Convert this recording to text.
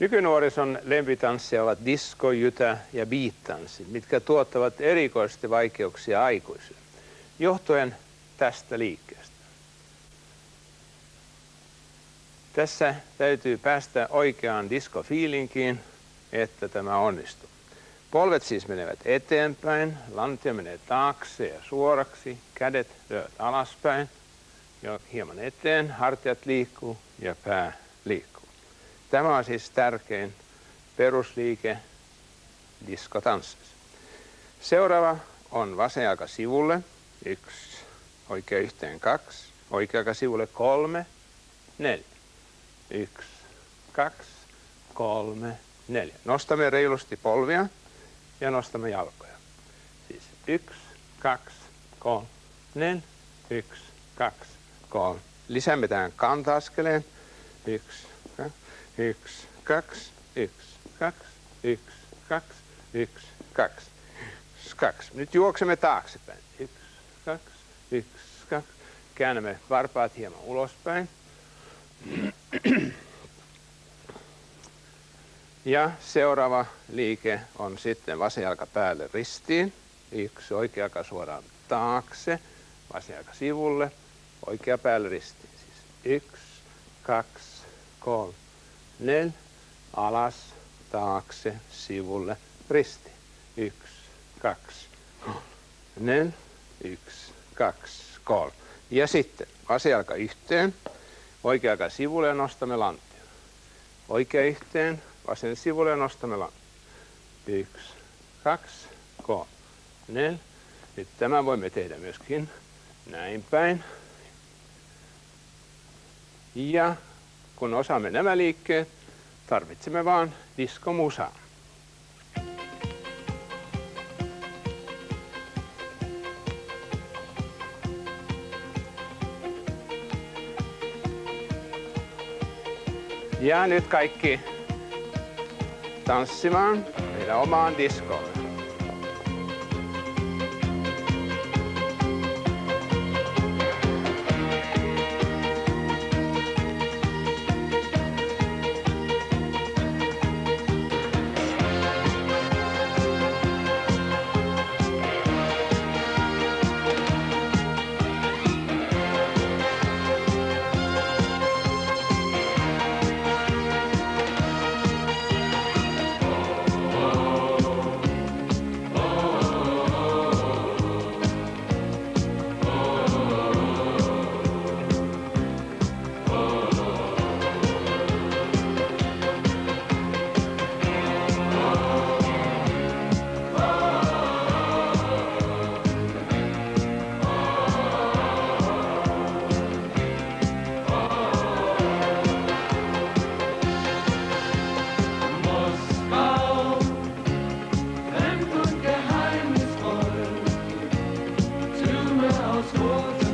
Nykynuorison lempitanssia ovat disco, jytä ja beat-tanssit, mitkä tuottavat erikoisesti vaikeuksia aikuisille, johtuen tästä liikkeestä. Tässä täytyy päästä oikeaan disco-fiilinkiin, että tämä onnistuu. Polvet siis menevät eteenpäin, lantio menee taakse ja suoraksi, kädet lyövät alaspäin, ja hieman eteen, hartiat liikkuu ja pää liikkuu. Tämä on siis tärkein perusliike diskotanssissa. Seuraava on vasen jalka sivulle, 1, oikea yhteen 2, oikea jalka sivulle 3, 4. 1, 2, 3, 4. Nostamme reilusti polvia ja nostamme jalkoja. Siis 1, 2, 3, 4, 1, 2, 3. Lisäämme tähän kanta-askeleen. 1, 2, 1, 2, 1, 2, 1, 2, 1, 2, 2. Nyt juoksemme taaksepäin. 1, 2, 1, 2. Käännämme varpaat hieman ulospäin. Ja seuraava liike on sitten vasen jalka päälle ristiin. 1, oikea jalka suoraan taakse, vasen jalka sivulle, oikea päälle ristiin. Siis 1, 2, 3, 4, alas, taakse, sivulle, ristiin. 1, 2, 3, 4, 1, 2, 3. Ja sitten vasen jalka yhteen, oikea jalka sivulle ja nostamme lantio. Oikea yhteen, vasen sivulle ja nostamme lantio. 1, 2, 3, 4. Nyt tämän voimme tehdä myöskin näin päin. Ja kun osaamme nämä liikkeet, tarvitsemme vaan diskomusaa. Ja nyt kaikki tanssimaan meidän omaan diskoon. Geheimnisvoll, zu mir aus großer